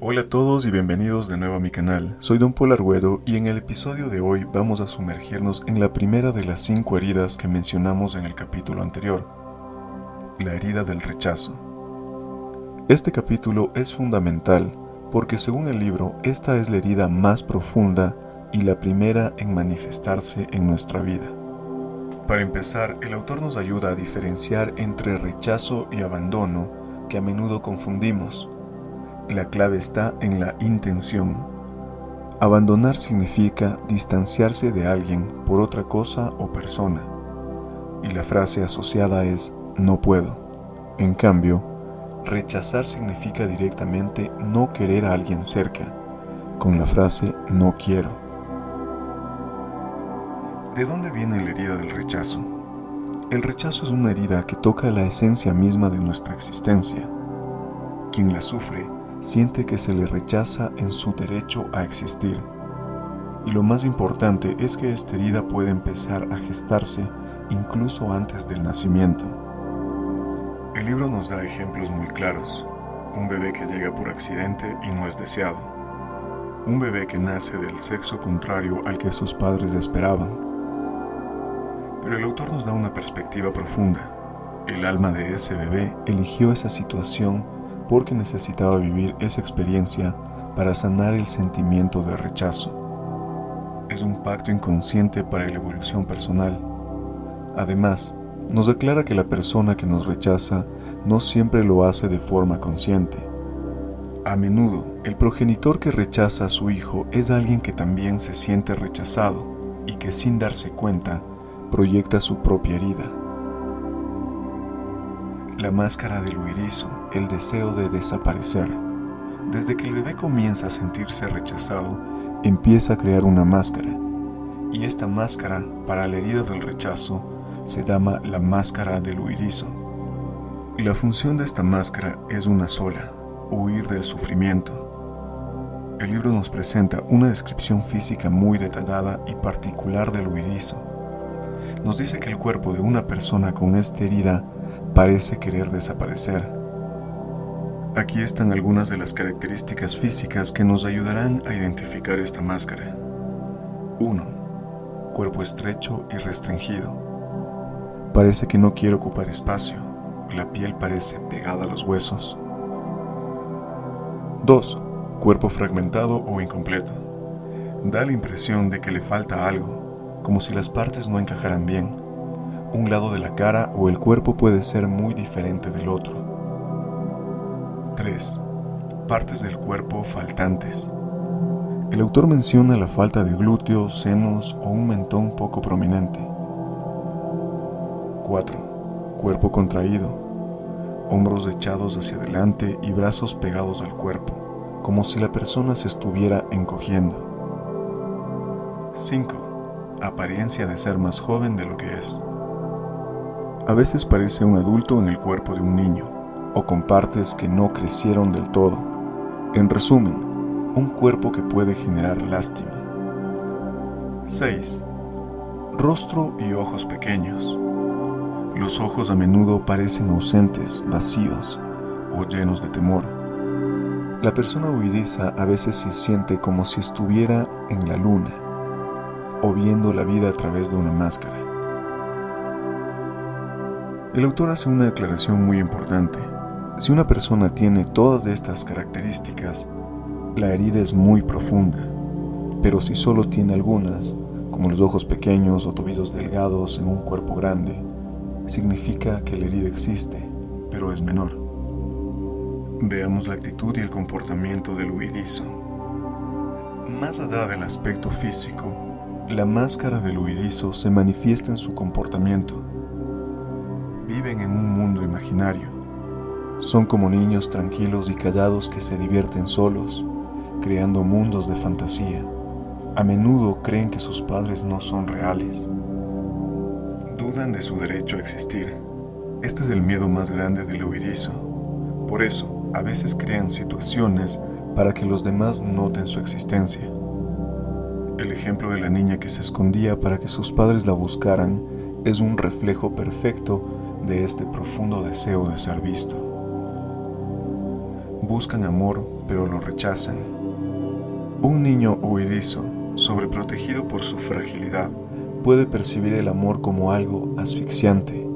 Hola a todos y bienvenidos de nuevo a mi canal. Soy Don Paul Arguedo y en el episodio de hoy vamos a sumergirnos en la primera de las 5 heridas que mencionamos en el capítulo anterior, la herida del rechazo. Este capítulo es fundamental porque según el libro, esta es la herida más profunda y la primera en manifestarse en nuestra vida. Para empezar, el autor nos ayuda a diferenciar entre rechazo y abandono que a menudo confundimos. La clave está en la intención. Abandonar significa distanciarse de alguien por otra cosa o persona, y la frase asociada es no puedo. En cambio, rechazar significa directamente no querer a alguien cerca, con la frase no quiero. ¿De dónde viene la herida del rechazo? El rechazo es una herida que toca la esencia misma de nuestra existencia. Quien la sufre siente que se le rechaza en su derecho a existir. Y lo más importante es que esta herida puede empezar a gestarse incluso antes del nacimiento. El libro nos da ejemplos muy claros. Un bebé que llega por accidente y no es deseado. Un bebé que nace del sexo contrario al que sus padres esperaban. Pero el autor nos da una perspectiva profunda. El alma de ese bebé eligió esa situación porque necesitaba vivir esa experiencia para sanar el sentimiento de rechazo. Es un pacto inconsciente para la evolución personal. Además, nos declara que la persona que nos rechaza no siempre lo hace de forma consciente. A menudo, el progenitor que rechaza a su hijo es alguien que también se siente rechazado y que sin darse cuenta, proyecta su propia herida. La máscara del huidizo, el deseo de desaparecer. Desde que el bebé comienza a sentirse rechazado, empieza a crear una máscara. Y esta máscara, para la herida del rechazo, se llama la máscara del huidizo. La función de esta máscara es una sola, huir del sufrimiento. El libro nos presenta una descripción física muy detallada y particular del huidizo. Nos dice que el cuerpo de una persona con esta herida parece querer desaparecer. Aquí están algunas de las características físicas que nos ayudarán a identificar esta máscara. 1. Cuerpo estrecho y restringido. Parece que no quiere ocupar espacio. La piel parece pegada a los huesos. 2. Cuerpo fragmentado o incompleto. Da la impresión de que le falta algo, como si las partes no encajaran bien. Un lado de la cara o el cuerpo puede ser muy diferente del otro. 3. Partes del cuerpo faltantes. El autor menciona la falta de glúteos, senos o un mentón poco prominente. 4. Cuerpo contraído. Hombros echados hacia adelante y brazos pegados al cuerpo, como si la persona se estuviera encogiendo. 5. Apariencia de ser más joven de lo que es. A veces parece un adulto en el cuerpo de un niño, o con partes que no crecieron del todo. En resumen, un cuerpo que puede generar lástima. 6. Rostro y ojos pequeños. Los ojos a menudo parecen ausentes, vacíos o llenos de temor. La persona huidiza a veces se siente como si estuviera en la luna, o viendo la vida a través de una máscara. El autor hace una declaración muy importante. Si una persona tiene todas estas características, la herida es muy profunda. Pero si solo tiene algunas, como los ojos pequeños o tobillos delgados en un cuerpo grande, significa que la herida existe, pero es menor. Veamos la actitud y el comportamiento del huidizo. Más allá del aspecto físico, la máscara del huidizo se manifiesta en su comportamiento. Viven en un mundo imaginario. Son como niños tranquilos y callados que se divierten solos, creando mundos de fantasía. A menudo creen que sus padres no son reales. Dudan de su derecho a existir. Este es el miedo más grande del huidizo. Por eso, a veces crean situaciones para que los demás noten su existencia. El ejemplo de la niña que se escondía para que sus padres la buscaran es un reflejo perfecto de este profundo deseo de ser visto. Buscan amor, pero lo rechazan. Un niño huidizo, sobreprotegido por su fragilidad, puede percibir el amor como algo asfixiante.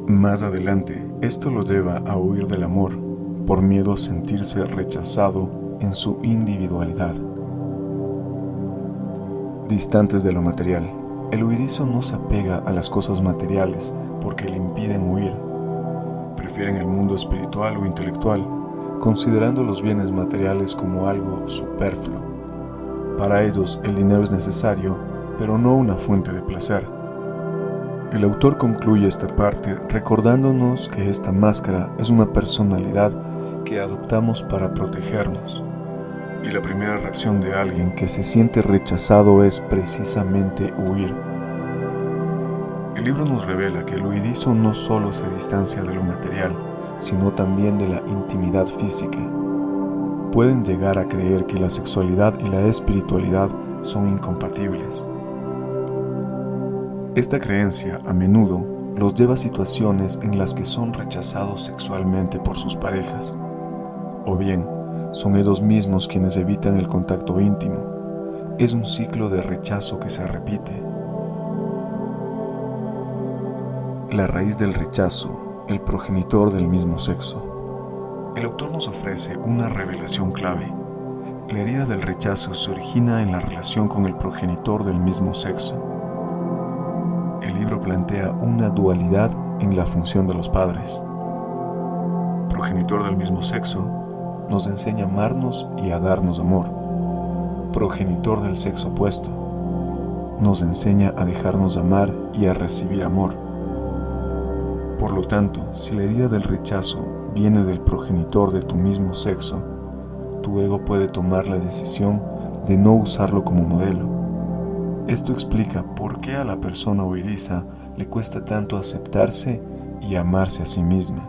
Más adelante, esto lo lleva a huir del amor, por miedo a sentirse rechazado en su individualidad. Distantes de lo material, el huidizo no se apega a las cosas materiales porque le impiden huir. Prefieren el mundo espiritual o intelectual, considerando los bienes materiales como algo superfluo. Para ellos, el dinero es necesario, pero no una fuente de placer. El autor concluye esta parte recordándonos que esta máscara es una personalidad que adoptamos para protegernos. Y la primera reacción de alguien que se siente rechazado es precisamente huir. El libro nos revela que el huidizo no solo se distancia de lo material, sino también de la intimidad física. Pueden llegar a creer que la sexualidad y la espiritualidad son incompatibles. Esta creencia, a menudo, los lleva a situaciones en las que son rechazados sexualmente por sus parejas. O bien, son ellos mismos quienes evitan el contacto íntimo. Es un ciclo de rechazo que se repite. La raíz del rechazo, el progenitor del mismo sexo. El autor nos ofrece una revelación clave. La herida del rechazo se origina en la relación con el progenitor del mismo sexo. El libro plantea una dualidad en la función de los padres. Progenitor del mismo sexo nos enseña a amarnos y a darnos amor. Progenitor del sexo opuesto nos enseña a dejarnos amar y a recibir amor. Por lo tanto, si la herida del rechazo viene del progenitor de tu mismo sexo, tu ego puede tomar la decisión de no usarlo como modelo. Esto explica por qué a la persona huidiza le cuesta tanto aceptarse y amarse a sí misma.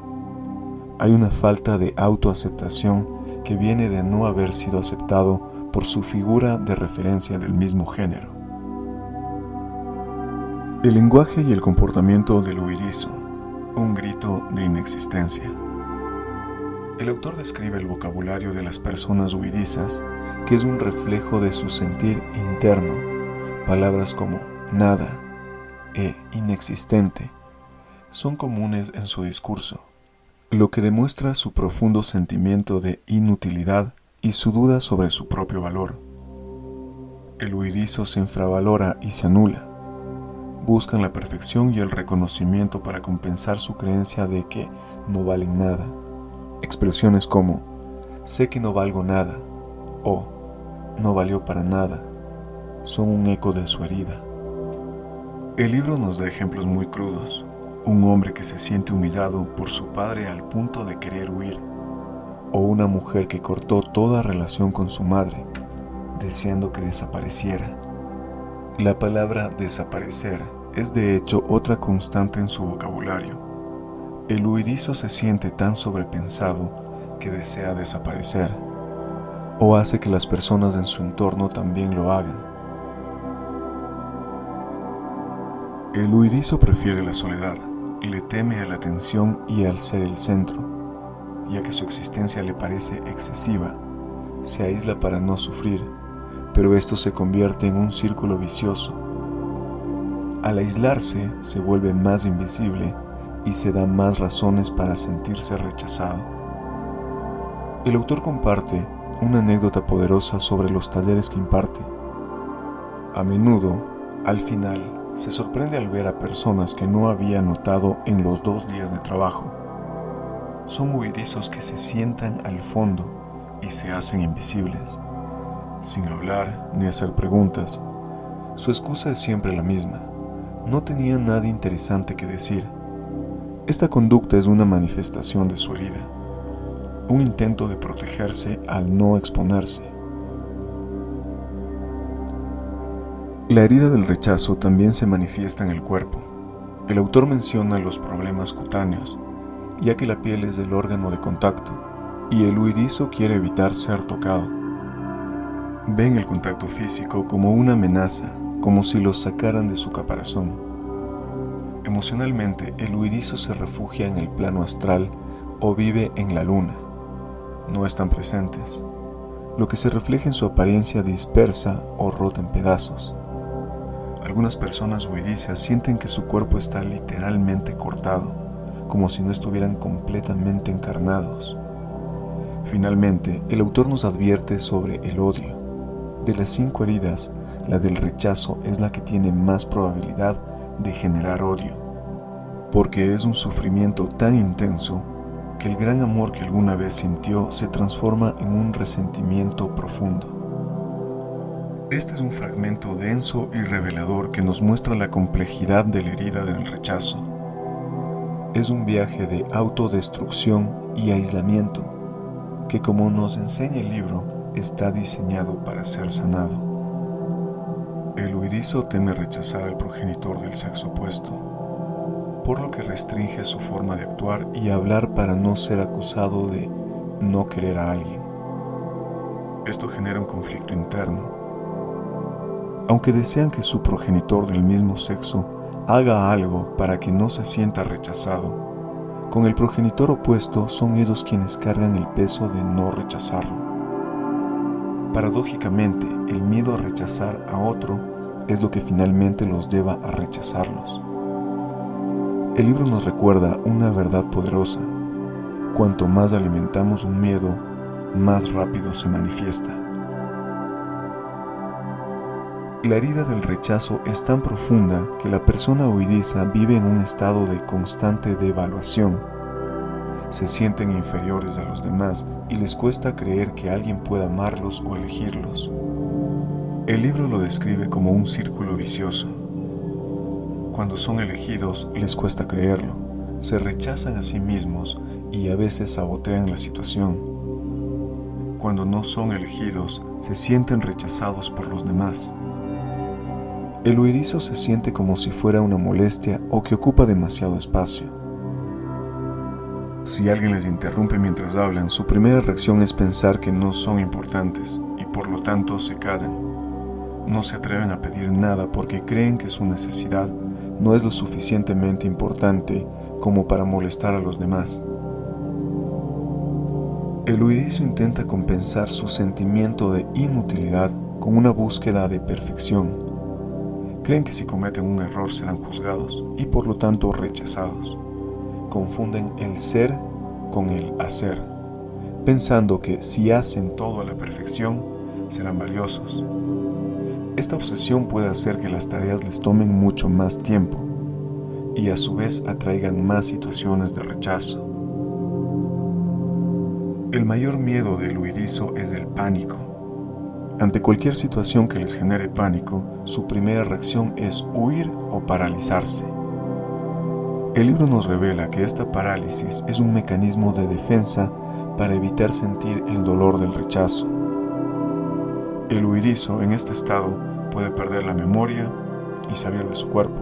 Hay una falta de autoaceptación que viene de no haber sido aceptado por su figura de referencia del mismo género. El lenguaje y el comportamiento del huidizo, un grito de inexistencia. El autor describe el vocabulario de las personas huidizas, que es un reflejo de su sentir interno. Palabras como nada e inexistente son comunes en su discurso, lo que demuestra su profundo sentimiento de inutilidad y su duda sobre su propio valor. El huidizo se infravalora y se anula. Buscan la perfección y el reconocimiento para compensar su creencia de que no valen nada. Expresiones como sé que no valgo nada o no valió para nada son un eco de su herida. El libro nos da ejemplos muy crudos. Un hombre que se siente humillado por su padre al punto de querer huir, o una mujer que cortó toda relación con su madre, deseando que desapareciera. La palabra desaparecer es de hecho otra constante en su vocabulario. El huidizo se siente tan sobrepensado que desea desaparecer, o hace que las personas en su entorno también lo hagan. El huidizo prefiere la soledad, le teme a la atención y al ser el centro, ya que su existencia le parece excesiva. Se aísla para no sufrir, pero esto se convierte en un círculo vicioso. Al aislarse, se vuelve más invisible y se da más razones para sentirse rechazado. El autor comparte una anécdota poderosa sobre los talleres que imparte. A menudo, al final, se sorprende al ver a personas que no había notado en los 2 días de trabajo. Son huidizos que se sientan al fondo y se hacen invisibles, sin hablar ni hacer preguntas. Su excusa es siempre la misma: no tenía nada interesante que decir. Esta conducta es una manifestación de su herida, un intento de protegerse al no exponerse. La herida del rechazo también se manifiesta en el cuerpo. El autor menciona los problemas cutáneos, ya que la piel es el órgano de contacto, y el huidizo quiere evitar ser tocado. Ven el contacto físico como una amenaza, como si los sacaran de su caparazón. Emocionalmente, el huidizo se refugia en el plano astral o vive en la luna. no están presentes, lo que se refleja en su apariencia dispersa o rota en pedazos. Algunas personas huidizas sienten que su cuerpo está literalmente cortado, como si no estuvieran completamente encarnados. Finalmente, el autor nos advierte sobre el odio. De las 5 heridas, la del rechazo es la que tiene más probabilidad de generar odio, porque es un sufrimiento tan intenso que el gran amor que alguna vez sintió se transforma en un resentimiento profundo. Este es un fragmento denso y revelador que nos muestra la complejidad de la herida del rechazo. Es un viaje de autodestrucción y aislamiento que, como nos enseña el libro, está diseñado para ser sanado. El huidizo teme rechazar al progenitor del sexo opuesto, por lo que restringe su forma de actuar y hablar para no ser acusado de no querer a alguien. Esto genera un conflicto interno. Aunque desean que su progenitor del mismo sexo haga algo para que no se sienta rechazado, con el progenitor opuesto son ellos quienes cargan el peso de no rechazarlo. Paradójicamente, el miedo a rechazar a otro es lo que finalmente los lleva a rechazarlos. El libro nos recuerda una verdad poderosa. Cuanto más alimentamos un miedo, más rápido se manifiesta. La herida del rechazo es tan profunda que la persona huidiza vive en un estado de constante devaluación. Se sienten inferiores a los demás y les cuesta creer que alguien pueda amarlos o elegirlos. El libro lo describe como un círculo vicioso. Cuando son elegidos, les cuesta creerlo, se rechazan a sí mismos y a veces sabotean la situación. Cuando no son elegidos, se sienten rechazados por los demás. El huidizo se siente como si fuera una molestia o que ocupa demasiado espacio. Si alguien les interrumpe mientras hablan, su primera reacción es pensar que no son importantes y por lo tanto se callan. No se atreven a pedir nada porque creen que su necesidad no es lo suficientemente importante como para molestar a los demás. El huidizo intenta compensar su sentimiento de inutilidad con una búsqueda de perfección. Creen que si cometen un error serán juzgados y por lo tanto rechazados. Confunden el ser con el hacer, pensando que si hacen todo a la perfección, serán valiosos. Esta obsesión puede hacer que las tareas les tomen mucho más tiempo y a su vez atraigan más situaciones de rechazo. El mayor miedo del huidizo es el pánico. Ante cualquier situación que les genere pánico, su primera reacción es huir o paralizarse. El libro nos revela que esta parálisis es un mecanismo de defensa para evitar sentir el dolor del rechazo. El huidizo en este estado puede perder la memoria y salir de su cuerpo,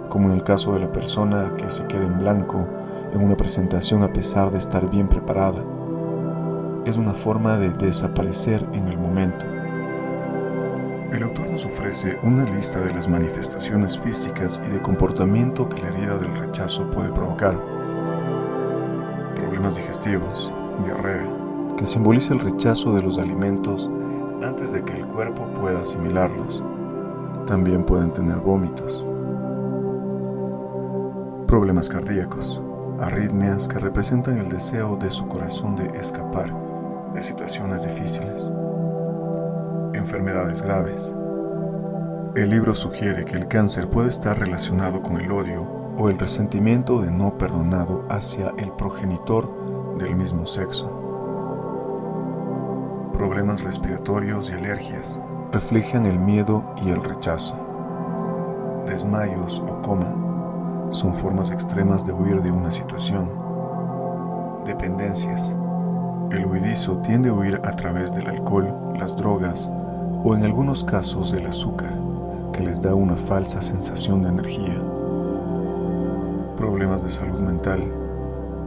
como en el caso de la persona que se queda en blanco en una presentación a pesar de estar bien preparada. Es una forma de desaparecer en el momento. El autor nos ofrece una lista de las manifestaciones físicas y de comportamiento que la herida del rechazo puede provocar. Problemas digestivos, diarrea, que simboliza el rechazo de los alimentos antes de que el cuerpo pueda asimilarlos. También pueden tener vómitos. Problemas cardíacos, arritmias que representan el deseo de su corazón de escapar de situaciones difíciles. Enfermedades graves. El libro sugiere que el cáncer puede estar relacionado con el odio o el resentimiento de no perdonado hacia el progenitor del mismo sexo. Problemas respiratorios y alergias reflejan el miedo y el rechazo. Desmayos o coma son formas extremas de huir de una situación. Dependencias. El huidizo tiende a huir a través del alcohol, las drogas o en algunos casos del azúcar, que les da una falsa sensación de energía. Problemas de salud mental.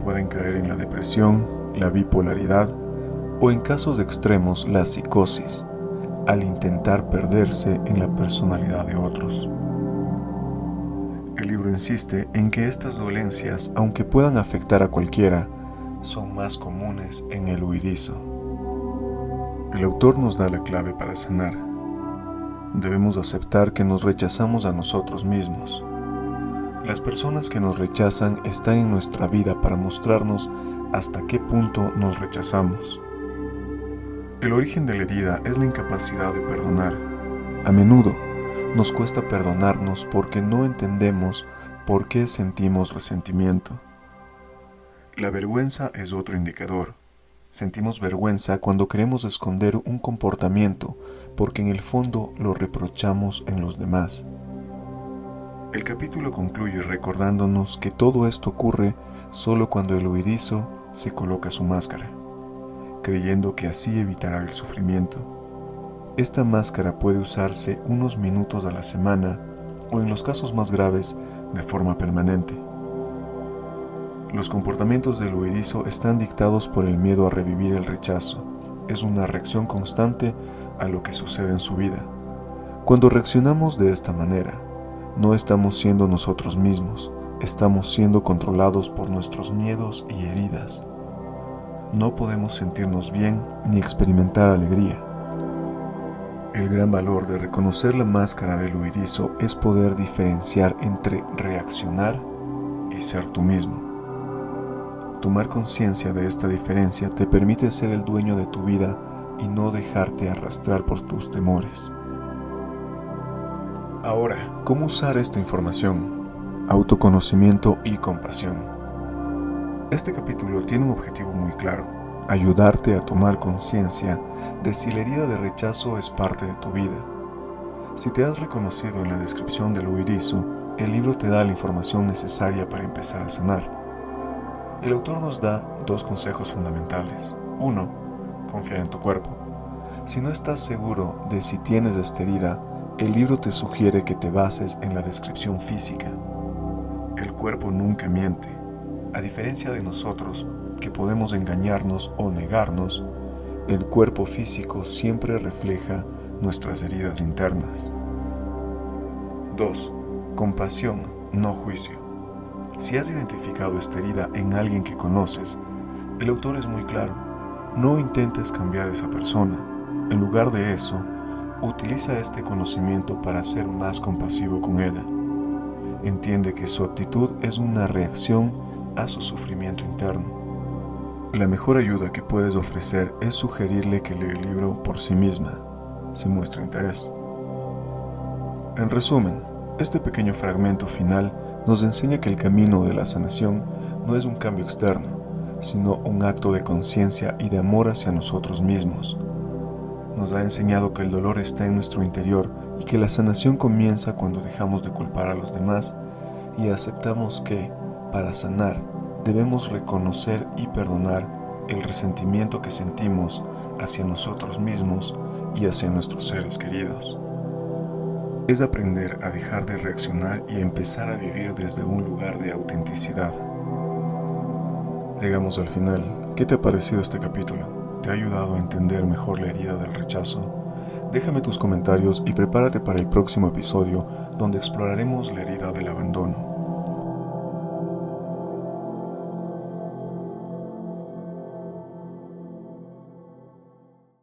Pueden caer en la depresión, la bipolaridad o en casos extremos la psicosis, al intentar perderse en la personalidad de otros. El libro insiste en que estas dolencias, aunque puedan afectar a cualquiera, son más comunes en el huidizo. El autor nos da la clave para sanar. Debemos aceptar que nos rechazamos a nosotros mismos. Las personas que nos rechazan están en nuestra vida para mostrarnos hasta qué punto nos rechazamos. El origen de la herida es la incapacidad de perdonar. A menudo nos cuesta perdonarnos porque no entendemos por qué sentimos resentimiento. La vergüenza es otro indicador. Sentimos vergüenza cuando queremos esconder un comportamiento porque en el fondo lo reprochamos en los demás. El capítulo concluye recordándonos que todo esto ocurre solo cuando el huidizo se coloca su máscara, creyendo que así evitará el sufrimiento. Esta máscara puede usarse unos minutos a la semana o, en los casos más graves, de forma permanente. Los comportamientos del huidizo están dictados por el miedo a revivir el rechazo. Es una reacción constante a lo que sucede en su vida. Cuando reaccionamos de esta manera, no estamos siendo nosotros mismos, estamos siendo controlados por nuestros miedos y heridas. No podemos sentirnos bien ni experimentar alegría. El gran valor de reconocer la máscara del huidizo es poder diferenciar entre reaccionar y ser tú mismo. Tomar conciencia de esta diferencia te permite ser el dueño de tu vida y no dejarte arrastrar por tus temores. Ahora, ¿cómo usar esta información? Autoconocimiento y compasión. Este capítulo tiene un objetivo muy claro: ayudarte a tomar conciencia de si la herida de rechazo es parte de tu vida. Si te has reconocido en la descripción del huidizo, el libro te da la información necesaria para empezar a sanar. El autor nos da 2 consejos fundamentales. 1. Confiar en tu cuerpo. Si no estás seguro de si tienes esta herida, el libro te sugiere que te bases en la descripción física. El cuerpo nunca miente. A diferencia de nosotros, que podemos engañarnos o negarnos, el cuerpo físico siempre refleja nuestras heridas internas. 2. Compasión, no juicio. Si has identificado esta herida en alguien que conoces, el autor es muy claro: no intentes cambiar a esa persona. En lugar de eso, utiliza este conocimiento para ser más compasivo con ella. Entiende que su actitud es una reacción a su sufrimiento interno. La mejor ayuda que puedes ofrecer es sugerirle que lea el libro por sí misma, si muestra interés. En resumen, este pequeño fragmento final nos enseña que el camino de la sanación no es un cambio externo, sino un acto de conciencia y de amor hacia nosotros mismos. Nos ha enseñado que el dolor está en nuestro interior y que la sanación comienza cuando dejamos de culpar a los demás y aceptamos que, para sanar, debemos reconocer y perdonar el resentimiento que sentimos hacia nosotros mismos y hacia nuestros seres queridos. Es aprender a dejar de reaccionar y empezar a vivir desde un lugar de autenticidad. Llegamos al final. ¿Qué te ha parecido este capítulo? ¿Te ha ayudado a entender mejor la herida del rechazo? Déjame tus comentarios y prepárate para el próximo episodio, donde exploraremos la herida del abandono.